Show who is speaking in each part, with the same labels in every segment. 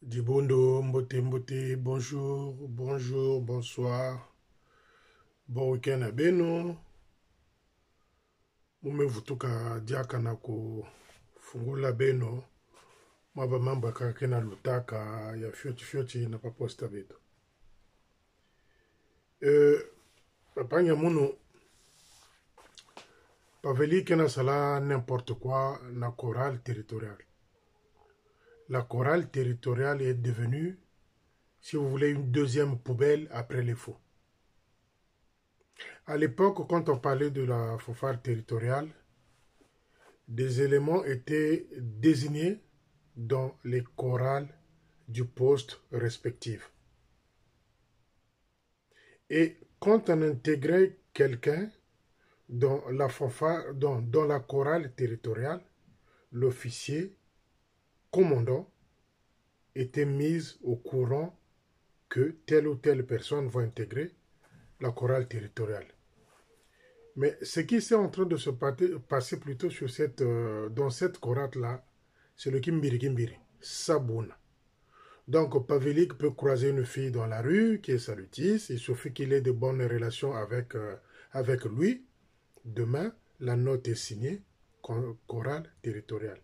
Speaker 1: Dibondo, mbote mbote, bonjour, bonjour, bonsoir, bon week-end à beno. Mume vutuka diaka na kufungula beno. Mwaba mambo kake na lutaka ya fyoti na paposta beto. Papanya munu, paveli kena sala n'importe quoi na chorale territoriale. La chorale territoriale est devenue, si vous voulez, une deuxième poubelle après les faux. À l'époque, quand on parlait de la fanfare territoriale, des éléments étaient désignés dans les chorales du poste respectif. Et quand on intégrait quelqu'un dans la fanfare, dans la chorale territoriale, l'officier commandant était mis au courant que telle ou telle personne va intégrer la chorale territoriale. Mais ce qui est en train de se passer plutôt sur dans cette chorale-là, c'est le Kimbiri, Sabouna. Donc, Pavelik peut croiser une fille dans la rue qui est salutiste. Il suffit qu'il ait de bonnes relations avec lui. Demain, la note est signée, chorale territoriale.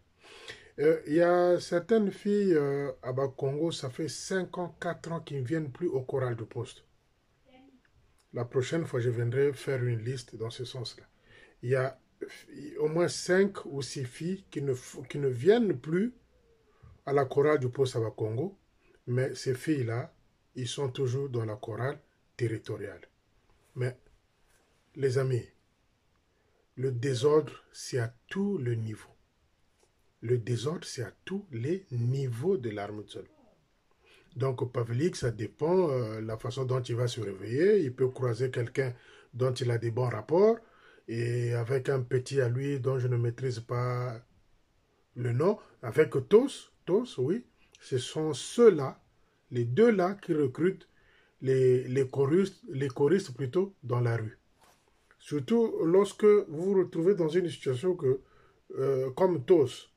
Speaker 1: Il y a certaines filles à Bakongo, ça fait 5 ans, 4 ans qu'ils ne viennent plus au choral du poste. La prochaine fois, je viendrai faire une liste dans ce sens-là. Il y a au moins 5 ou 6 filles qui ne viennent plus à la chorale du poste à Bakongo, mais ces filles-là, ils sont toujours dans la chorale territoriale. Mais, les amis, le désordre, c'est à tous les niveaux. Le désordre, c'est à tous les niveaux de l'arme de sol. Donc, Pavlik, ça dépend la façon dont il va se réveiller. Il peut croiser quelqu'un dont il a des bons rapports et avec un petit à lui dont je ne maîtrise pas le nom. Avec Tos, oui, ce sont ceux-là, les deux-là qui recrutent les choristes plutôt dans la rue. Surtout lorsque vous vous retrouvez dans une situation comme Tos,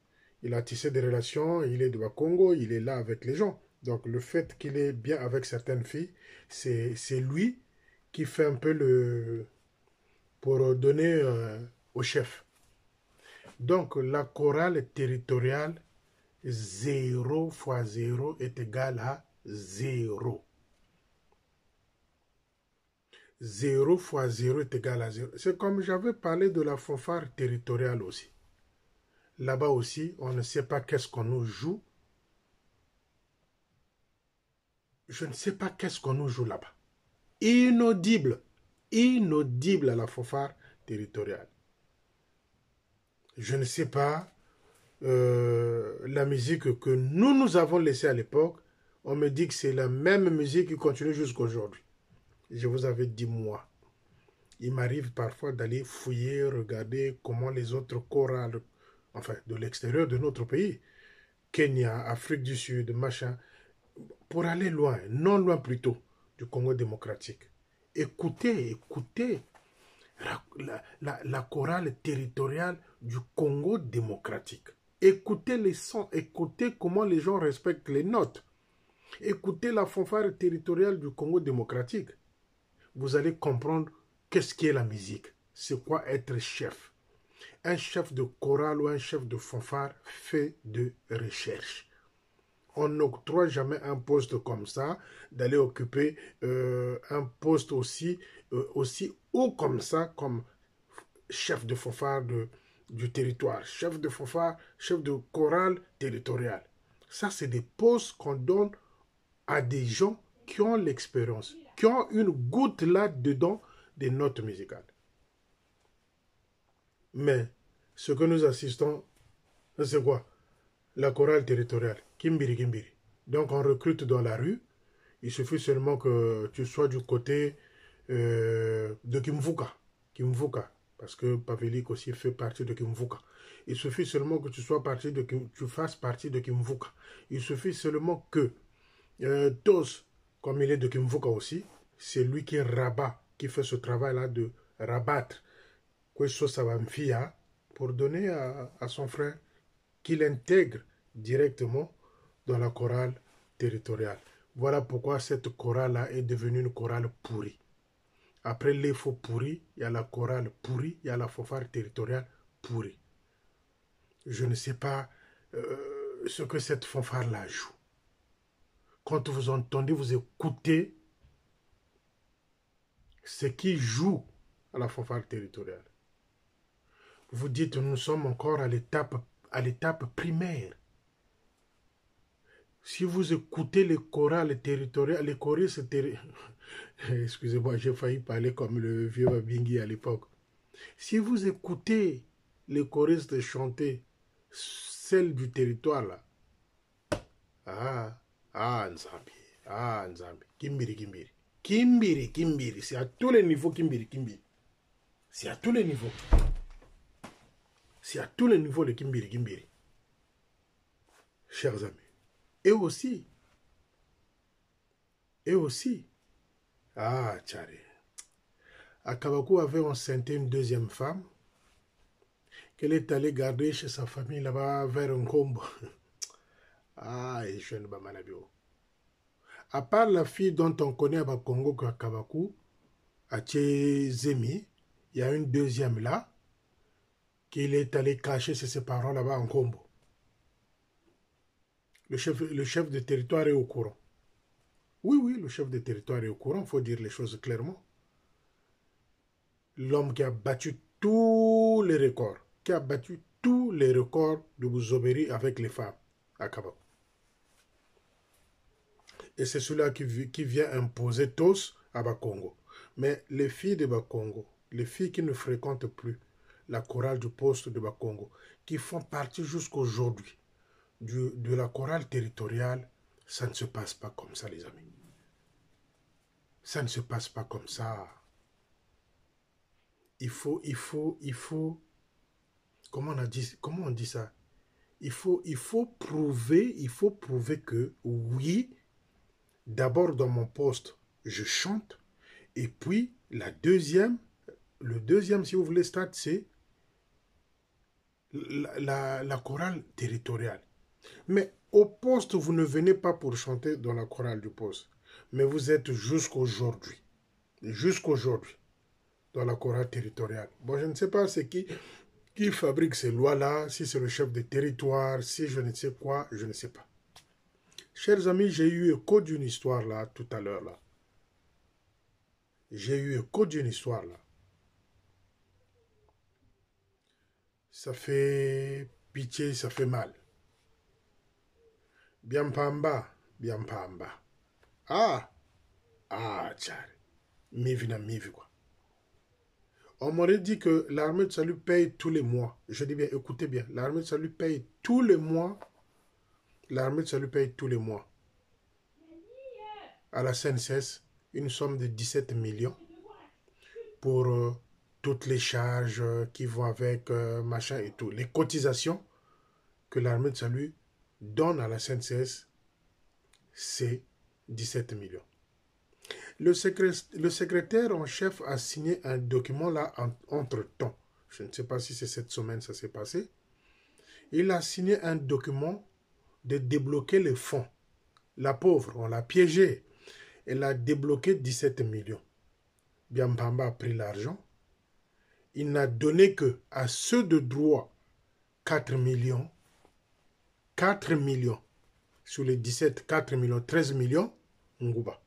Speaker 1: il a tissé des relations, il est de Bakongo, il est là avec les gens. Donc le fait qu'il est bien avec certaines filles, c'est lui qui fait un peu pour donner au chef. Donc la chorale territoriale, 0 fois 0 est égal à 0. 0 fois 0 est égal à 0. C'est comme j'avais parlé de la fanfare territoriale aussi. Là-bas aussi, on ne sait pas qu'est-ce qu'on nous joue. Je ne sais pas qu'est-ce qu'on nous joue là-bas. Inaudible. Inaudible à la fanfare territoriale. Je ne sais pas la musique que nous avons laissée à l'époque. On me dit que c'est la même musique qui continue jusqu'à aujourd'hui. Je vous avais dit moi. Il m'arrive parfois d'aller fouiller, regarder comment les autres chorales, enfin de l'extérieur de notre pays, Kenya, Afrique du Sud, machin, pour aller loin, non loin plutôt, du Congo démocratique. Écoutez la chorale territoriale du Congo démocratique. Écoutez les sons, écoutez comment les gens respectent les notes. Écoutez la fanfare territoriale du Congo démocratique. Vous allez comprendre qu'est-ce qu'est la musique. C'est quoi être chef. Un chef de chorale ou un chef de fanfare fait de recherche. On n'octroie jamais un poste comme ça, d'aller occuper un poste aussi haut comme ça, comme chef de fanfare du territoire, chef de fanfare, chef de chorale territoriale. Ça, c'est des postes qu'on donne à des gens qui ont l'expérience, qui ont une goutte là-dedans des notes musicales. Mais ce que nous assistons, c'est quoi? La chorale territoriale, Kimbiri. Donc on recrute dans la rue. Il suffit seulement que tu sois du côté de Kimvuka. Parce que Pavelik aussi fait partie de Kimvuka. Il suffit seulement que tu fasses partie de Kimvuka. Il suffit seulement que Tos, comme il est de Kimvuka aussi, c'est lui qui rabat, qui fait ce travail-là de rabattre questo Savamfia pour donner à son frère qu'il intègre directement dans la chorale territoriale. Voilà pourquoi cette chorale-là est devenue une chorale pourrie. Après les faux pourris, il y a la chorale pourrie, il y a la fanfare territoriale pourrie. Je ne sais pas ce que cette fanfare-là joue. Quand vous entendez, vous écoutez ce qui joue à la fanfare territoriale. Vous dites, nous sommes encore à l'étape primaire. Si vous écoutez les chorales territoriales, les choristes excusez-moi, j'ai failli parler comme le vieux Babingui à l'époque. Si vous écoutez les choristes chanter celle du territoire là, Nzambi, Nzambi, Kimbiri, Kimbiri. Kimbiri, Kimbiri, c'est à tous les niveaux Kimbiri, Kimbiri. C'est à tous les niveaux. C'est à tous les niveaux le Kimbiri, Kimbiri. Chers amis. Et aussi, Tchari. Akabakou avait enceinté une deuxième femme qu'elle est allée garder chez sa famille là-bas vers un combo. Et je ne sais pas. À part la fille dont on connaît à Congo Kabakou, à Zemi, il y a une deuxième là, qu'il est allé cacher ses parents là-bas en combo. Le chef de territoire est au courant. Oui, le chef de territoire est au courant, il faut dire les choses clairement. L'homme qui a battu tous les records, de Bouzobéry avec les femmes à Kabakou. Et c'est celui-là qui vient imposer tous à Bakongo. Mais les filles de Bakongo, les filles qui ne fréquentent plus la chorale du poste de Bakongo, qui font partie jusqu'aujourd'hui de la chorale territoriale, ça ne se passe pas comme ça, les amis. Ça ne se passe pas comme ça. Il faut, comment on dit ça? Il faut prouver que, oui, d'abord dans mon poste, je chante, et puis le deuxième, si vous voulez, stade, c'est la chorale territoriale. Mais au poste, vous ne venez pas pour chanter dans la chorale du poste, mais vous êtes jusqu'aujourd'hui, dans la chorale territoriale. Bon, je ne sais pas c'est qui fabrique ces lois-là, si c'est le chef de territoire, si je ne sais quoi, je ne sais pas. Chers amis, j'ai eu écho d'une histoire là, tout à l'heure là. J'ai eu écho d'une histoire là. Ça fait pitié, ça fait mal. Biampamba. Tchari. Mivi quoi. On m'aurait dit que l'armée de salut paye tous les mois. Je dis bien, écoutez bien, l'armée de salut paye tous les mois. L'armée de salut paye tous les mois à la CNCS une somme de 17 millions pour toutes les charges qui vont avec machin et tout. Les cotisations que l'armée de salut donne à la CNCS, c'est 17 millions. Le secrétaire en chef a signé un document là entre-temps. Je ne sais pas si c'est cette semaine ça s'est passé. Il a signé un document de débloquer les fonds. La pauvre, on l'a piégée. Elle a débloqué 17 millions. Biampamba a pris l'argent. Il n'a donné que à ceux de droit 4 millions. 4 millions. Sur les 17, 4 millions, 13 millions, Ngouba.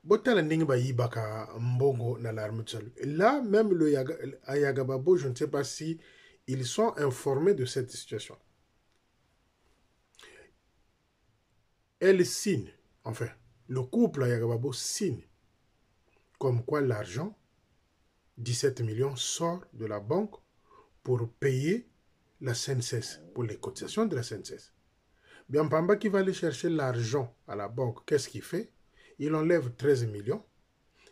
Speaker 1: Là, même le Ayagababo, je ne sais pas si ils sont informés de cette situation. Elle signe, enfin, le couple Ayagababo signe comme quoi l'argent, 17 millions, sort de la banque pour payer la CNCS, pour les cotisations de la CNCS. Biampamba qui va aller chercher l'argent à la banque, qu'est-ce qu'il fait? Il enlève 13 millions,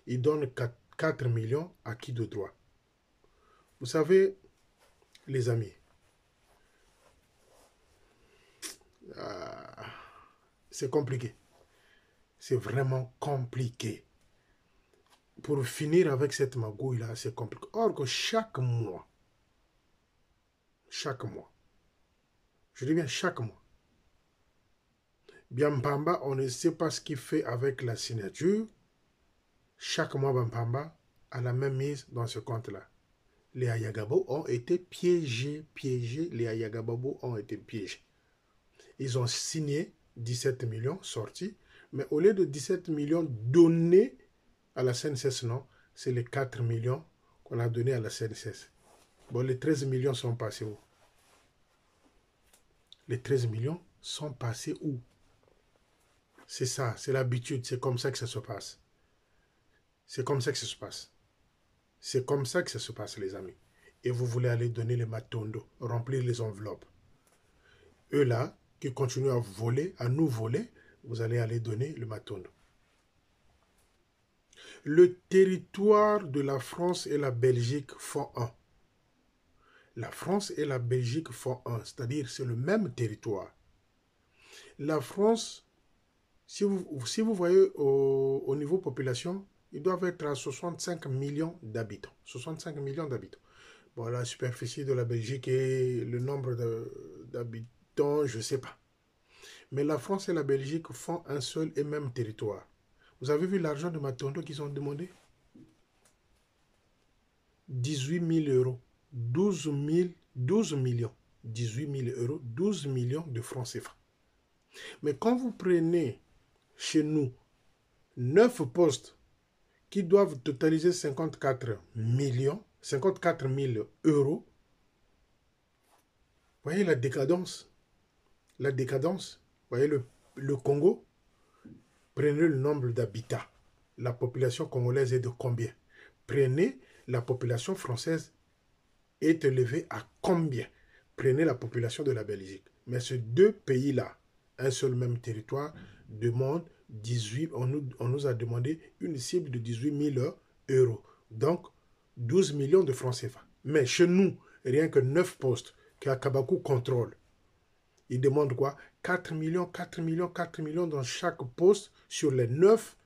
Speaker 1: il donne 4 millions à qui de droit? Vous savez, les amis, c'est compliqué. C'est vraiment compliqué. Pour finir avec cette magouille-là, c'est compliqué. Or que chaque mois, je dis bien chaque mois, Biampamba, on ne sait pas ce qu'il fait avec la signature. Chaque mois, Biampamba a la même mise dans ce compte-là. Les Ayagabo ont été piégés. Les Ayagabo ont été piégés. Ils ont signé 17 millions sortis, mais au lieu de 17 millions donnés à la CNCS, non, c'est les 4 millions qu'on a donnés à la CNCS. Bon, les 13 millions sont passés où? Les 13 millions sont passés où? C'est ça, c'est l'habitude, c'est comme ça que ça se passe. C'est comme ça que ça se passe. C'est comme ça que ça se passe, les amis. Et vous voulez aller donner les matondo, remplir les enveloppes. Eux là, qui continuent à voler, à nous voler, vous allez aller donner le matondo. Le territoire de la France et la Belgique font un. La France et la Belgique font un, c'est-à-dire c'est le même territoire. La France, si vous voyez au niveau population, ils doivent être à 65 millions d'habitants. 65 millions d'habitants. Bon, la superficie de la Belgique et le nombre d'habitants, je ne sais pas. Mais la France et la Belgique font un seul et même territoire. Vous avez vu l'argent de Matondo qu'ils ont demandé? 18 000 euros. 12 millions. 18 000 euros, 12 millions de francs CFA. Mais quand vous prenez chez nous 9 postes qui doivent totaliser 54 millions, 54 000 euros, voyez la décadence. La décadence. Voyez le Congo. Prenez le nombre d'habitants. La population congolaise est de combien? Prenez la population française est élevée à combien? Prenez la population de la Belgique. Mais ces deux pays-là, un seul même territoire, demande 18, on nous a demandé une cible de 18 000 euros. Donc, 12 millions de francs CFA. Mais chez nous, rien que 9 postes que Kabakou contrôle. Ils demandent quoi? 4 millions, 4 millions, 4 millions dans chaque poste sur les 9.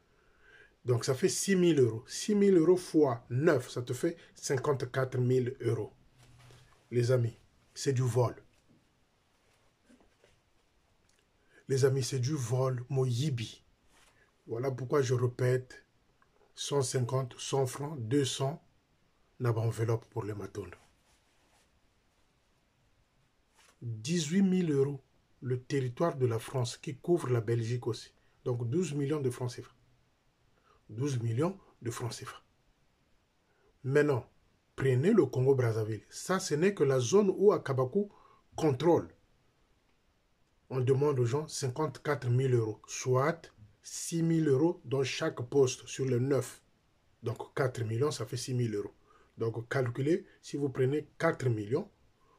Speaker 1: Donc, ça fait 6 000 euros. 6 000 euros fois 9, ça te fait 54 000 euros. Les amis, c'est du vol. Les amis, c'est du vol, Moyibi. Voilà pourquoi je répète, 150, 100 francs, 200, n'a pas enveloppe pour les matondo. 18 000 euros, le territoire de la France qui couvre la Belgique aussi. Donc 12 millions de francs CFA. 12 millions de francs CFA. Maintenant, prenez le Congo-Brazzaville. Ça, ce n'est que la zone où Akabakou contrôle. On demande aux gens 54 000 euros, soit 6 000 euros dans chaque poste sur le 9. Donc 4 millions, ça fait 6 000 euros. Donc calculez, si vous prenez 4 millions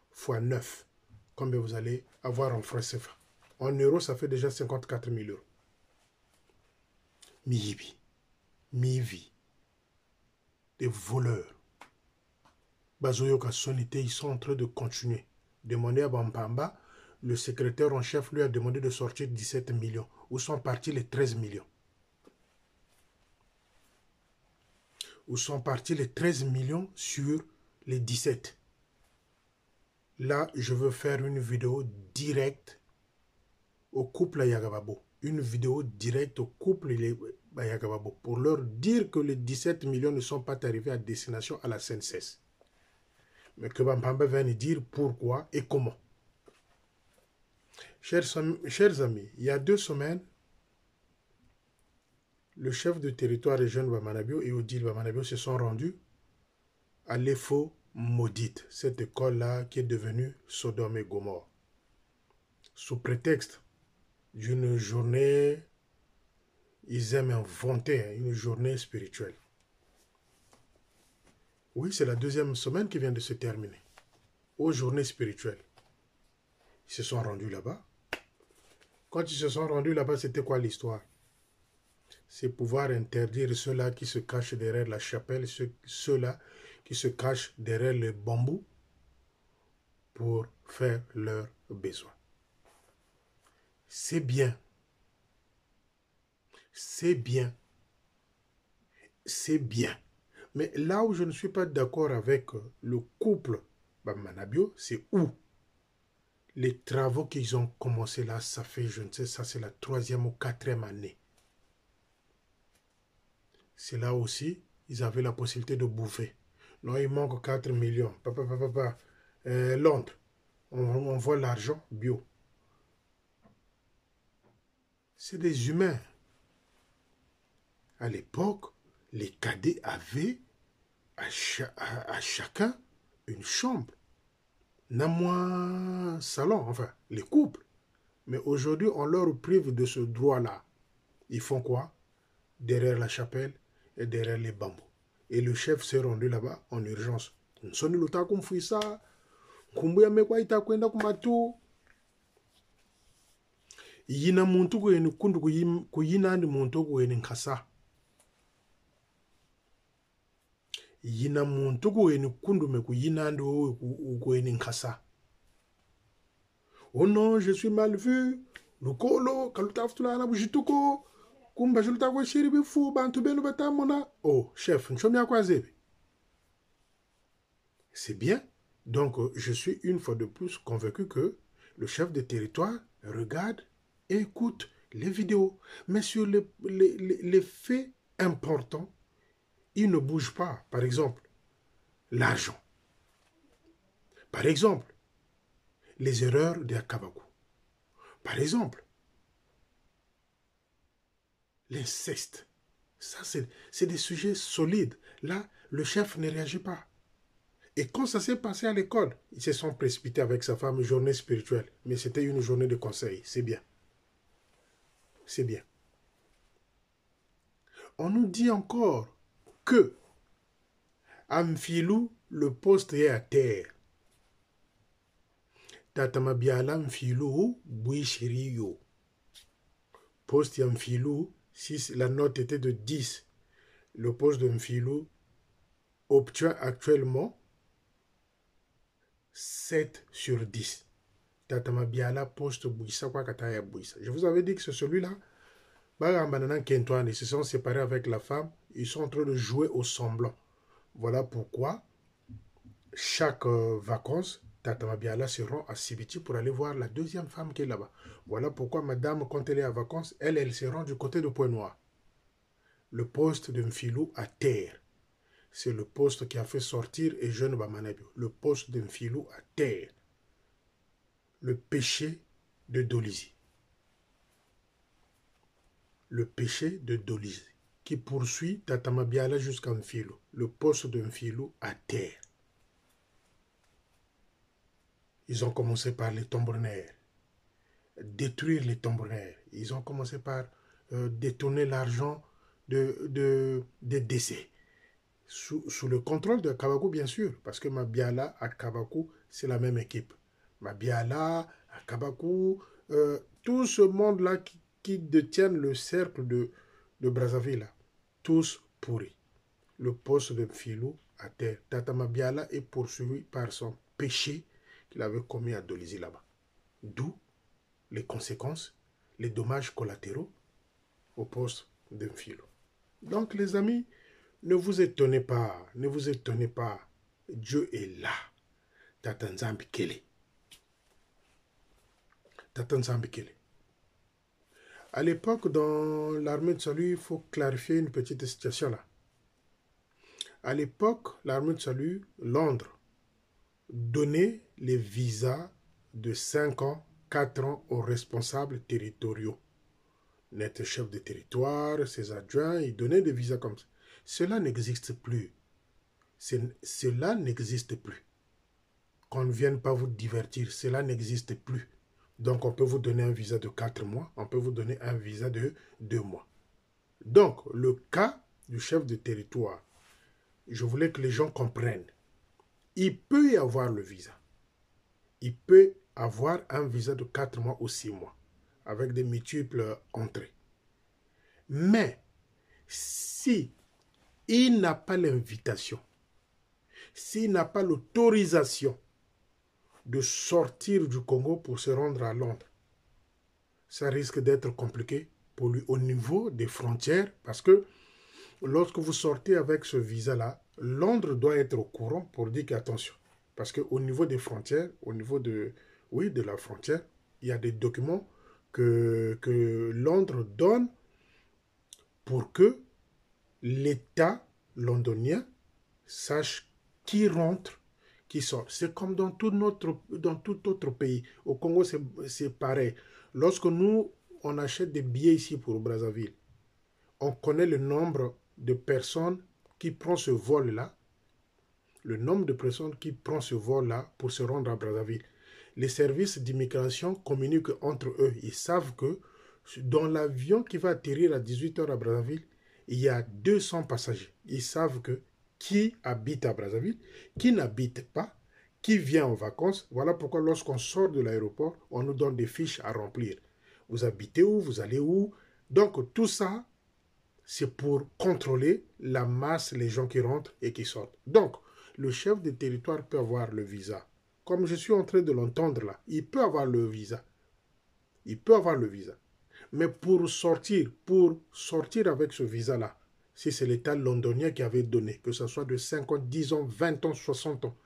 Speaker 1: fois 9, combien vous allez avoir en francs CFA. En euros, ça fait déjà 54 000 euros. Miyibi, Mivi, des voleurs. Bazoyoka Sonité, ils sont en train de continuer. Demandez à Bampamba, le secrétaire en chef lui a demandé de sortir 17 millions. Où sont partis les 13 millions? Où sont partis les 13 millions sur les 17? Là, je veux faire une vidéo directe au couple Ayagababo. Une vidéo directe au couple Ayagababo pour leur dire que les 17 millions ne sont pas arrivés à destination à la CNCS. Mais que Bampamba va nous dire pourquoi et comment. Chers amis, il y a 2 semaines, le chef de territoire régional Bamanabio et Odile Bamanabio se sont rendus à l'EFO maudite, cette école-là qui est devenue Sodome et Gomorrhe. Sous prétexte d'une journée, ils aiment inventer une journée spirituelle. Oui, c'est la 2e semaine qui vient de se terminer. Aux journées spirituelles. Ils se sont rendus là-bas. Quand ils se sont rendus là-bas, c'était quoi l'histoire? C'est pouvoir interdire ceux-là qui se cachent derrière la chapelle, ceux-là qui se cachent derrière le bambou pour faire leurs besoins. C'est bien. C'est bien. C'est bien. Mais là où je ne suis pas d'accord avec le couple Bamanabio, c'est où? Les travaux qu'ils ont commencé là, ça fait, je ne sais, ça c'est la 3e ou 4e année. C'est là aussi, ils avaient la possibilité de bouffer. Non, il manque 4 millions. Papa. Londres, on voit l'argent bio. C'est des humains. À l'époque, les cadets avaient à chacun une chambre. N'a moins salon, enfin, les couples. Mais aujourd'hui, on leur prive de ce droit-là. Ils font quoi? Derrière la chapelle et derrière les bambous. Et le chef s'est rendu là-bas en urgence. Nsoni luta kumfuisa, kumbuya mekwa itakwenda kumatu. Yina muntu kweni kundu kuyinandi muntu kweni nkasa. Yina muntu kweni kundu me kuyinandi kweni nkasa. Oh non, je suis mal vu. Lukolo, kalutaftula na bujituko. Kumba juluta kwa shiri bifu, bantu benu betamona. Oh, chef, nchomia kwa zebe. C'est bien. Donc, je suis une fois de plus convaincu que le chef de territoire regarde et écoute les vidéos. Mais sur les faits importants, il ne bouge pas. Par exemple, l'argent. Par exemple, les erreurs de Kabakou. Par exemple, l'inceste. Ça, c'est des sujets solides. Là, le chef ne réagit pas. Et quand ça s'est passé à l'école, ils se sont précipités avec sa femme, journée spirituelle. Mais c'était une journée de conseil. C'est bien. C'est bien. On nous dit encore que Amphilou, le poste est à terre. Tatamabiala Amphilou, Bouichiriyo. Poste Amphilou, si la note était de 10, le poste de Amphilou obtient actuellement 7 sur 10. Tatamabiala poste Bouissa kwa kataya Bouissa. Je vous avais dit que c'est celui-là. Ils se sont séparés avec la femme. Ils sont en train de jouer au semblant. Voilà pourquoi chaque vacances, Tatamabiala se rend à Sibiti pour aller voir la deuxième femme qui est là-bas. Voilà pourquoi madame, quand elle est à vacances, elle se rend du côté de Pointe-Noire. Le poste de Mfilou à terre. C'est le poste qui a fait sortir et jeune Bamanabio. Le poste de Mfilou à terre. Le péché de Dolizi. Le péché de Dolizi qui poursuit Tatamabiala jusqu'à Mfilou. Le poste de Mfilou à terre. Ils ont commencé par les tomberenaires, détruire les tomberenaires. Ils ont commencé par détourner l'argent des décès. Sous le contrôle de Kabakou, bien sûr, parce que Mabiala à Kabakou, c'est la même équipe. Mabiala à Kabakou, tout ce monde-là qui détiennent le cercle de Brazzaville, là, tous pourris. Le poste de Mfilou à terre. Tata Mabiala est poursuivi par son péché qu'il avait commis à Dolizi là-bas. D'où les conséquences, les dommages collatéraux au poste de Mfilou. Donc les amis, ne vous étonnez pas, ne vous étonnez pas. Dieu est là. Tata Nzambi Kele. Tata Nzambi Kele. À l'époque, dans l'armée de salut, il faut clarifier une petite situation là. À l'époque, l'armée de salut, Londres, donnait les visas de 5 ans, 4 ans aux responsables territoriaux. Net chef de territoire, ses adjoints, ils donnaient des visas comme ça. Cela n'existe plus. Cela n'existe plus. Qu'on ne vienne pas vous divertir, cela n'existe plus. Donc, on peut vous donner un visa de 4 mois, on peut vous donner un visa de 2 mois. Donc, le cas du chef de territoire, je voulais que les gens comprennent. Il peut y avoir le visa. Il peut avoir un visa de 4 mois ou 6 mois, avec des multiples entrées. Mais, si il n'a pas l'invitation, s'il n'a pas l'autorisation de sortir du Congo pour se rendre à Londres, ça risque d'être compliqué pour lui au niveau des frontières, parce que lorsque vous sortez avec ce visa-là, Londres doit être au courant pour dire qu'attention, parce qu'au niveau des frontières, au niveau de oui, de la frontière. Il y a des documents que Londres donne pour que l'État londonien sache qui rentre, qui sort. C'est comme dans tout autre pays. Au Congo, c'est pareil. Lorsque nous, on achète des billets ici pour Brazzaville, on connaît le nombre de personnes qui prend ce vol-là, le nombre de personnes qui prend ce vol-là pour se rendre à Brazzaville. Les services d'immigration communiquent entre eux. Ils savent que dans l'avion qui va atterrir à 18h à Brazzaville, il y a 200 passagers. Ils savent que qui habite à Brazzaville, qui n'habite pas, qui vient en vacances. Voilà pourquoi lorsqu'on sort de l'aéroport, on nous donne des fiches à remplir. Vous habitez où, vous allez où. Donc tout ça, c'est pour contrôler la masse, les gens qui rentrent et qui sortent. Donc, le chef de territoire peut avoir le visa. Comme je suis en train de l'entendre là, il peut avoir le visa. Il peut avoir le visa. Mais pour sortir avec ce visa-là, si c'est l'État londonien qui avait donné, que ce soit de 50, 10 ans, 20 ans, 60 ans,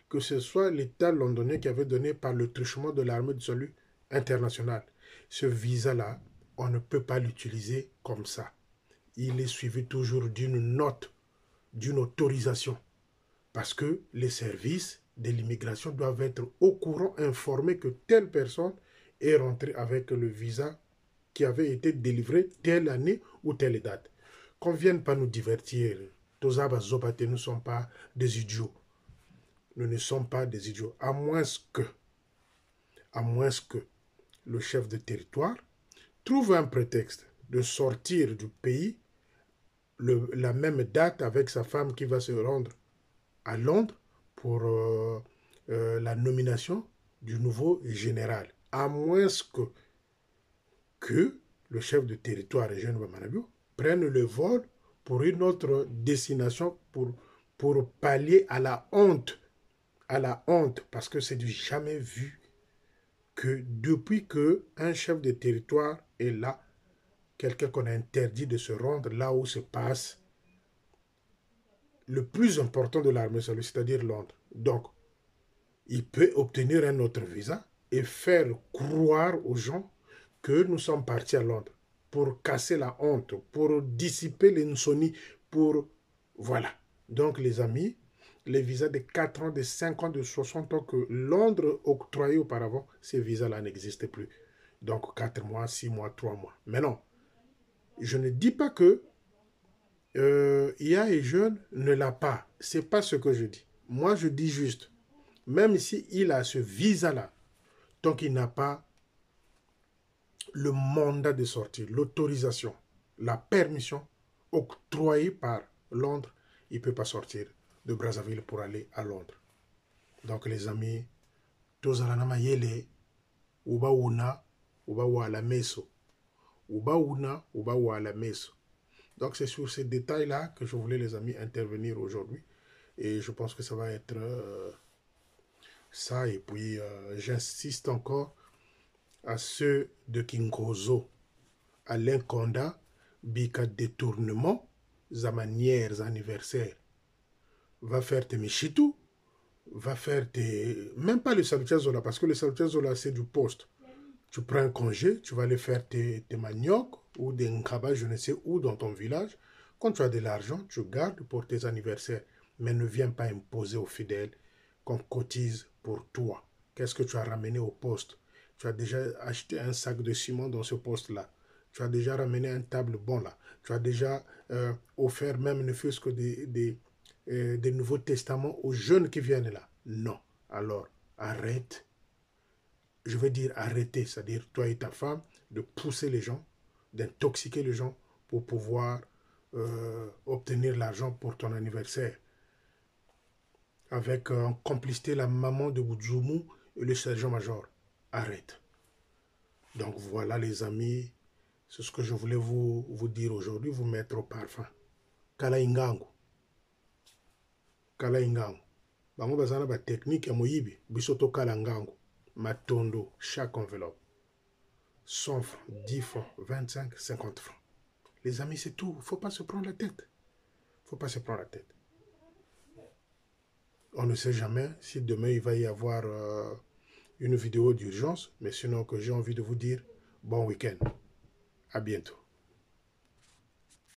Speaker 1: que ce soit l'État londonien qui avait donné par le truchement de l'armée du salut international, ce visa-là, on ne peut pas l'utiliser comme ça. Il est suivi toujours d'une note, d'une autorisation. Parce que les services de l'immigration doivent être au courant, informés que telle personne est rentrée avec le visa qui avait été délivré telle année ou telle date. Qu'on ne vienne pas nous divertir. Nous ne sommes pas des idiots. Nous ne sommes pas des idiots. À moins que le chef de territoire trouve un prétexte de sortir du pays la même date avec sa femme qui va se rendre à Londres pour la nomination du nouveau général. À moins que le chef de territoire, Eugène Bamanabio, prenne le vol pour une autre destination pour pallier à la honte, parce que c'est du jamais vu que depuis qu'un chef de territoire est là, quelqu'un qu'on a interdit de se rendre là où se passe le plus important de l'armée, c'est-à-dire Londres. Donc, il peut obtenir un autre visa et faire croire aux gens que nous sommes partis à Londres pour casser la honte, pour dissiper l'insomnie, pour... Voilà. Donc, les amis, les visas de 4 ans, de 5 ans, de 60 ans que Londres octroyait auparavant, ces visas-là n'existaient plus. Donc, 4 mois, 6 mois, 3 mois. Mais non, je ne dis pas que IA et jeune ne l'a pas. C'est pas ce que je dis. Moi, je dis juste, même si il a ce visa-là, tant qu'il n'a pas le mandat de sortir, l'autorisation, la permission octroyée par Londres, il ne peut pas sortir de Brazzaville pour aller à Londres. Donc les amis, tozalanama yele, uba una, uba wala meso. Uba una, uba wala meso. Donc c'est sur ces détails-là que je voulais, les amis, intervenir aujourd'hui. Et je pense que ça va être ça. Et puis j'insiste encore à ceux de Kinkozo, à l'Inconda, bika détournement, za manières anniversaires. Va faire tes michitu, va faire tes... Même pas le salutiazola, parce que le salutiazola, c'est du poste. Tu prends un congé, tu vas aller faire tes maniocs ou des nkaba, je ne sais où, dans ton village. Quand tu as de l'argent, tu gardes pour tes anniversaires. Mais ne viens pas imposer aux fidèles qu'on cotise pour toi. Qu'est-ce que tu as ramené au poste? Tu as déjà acheté un sac de ciment dans ce poste-là. Tu as déjà ramené un table bon là. Tu as déjà offert même ne fût-ce que des Nouveaux Testaments aux jeunes qui viennent là. Non. Alors, arrête. Je veux dire arrêter, c'est-à-dire toi et ta femme, de pousser les gens, d'intoxiquer les gens pour pouvoir obtenir l'argent pour ton anniversaire. Avec en complicité la maman de Boudzoumou et le sergent-major. Arrête. Donc voilà les amis, c'est ce que je voulais vous dire aujourd'hui, vous mettre au parfum. Kala ingangu. Kala ingangu. Bango bazana ba technique ya moyibi, bisoto kala ngangu. Matondo, chaque enveloppe. 100 francs, 10 francs, 25, 50 francs. Les amis, c'est tout. Il ne faut pas se prendre la tête. Il ne faut pas se prendre la tête. On ne sait jamais si demain il va y avoir une vidéo d'urgence, mais sinon que j'ai envie de vous dire bon week-end. À bientôt.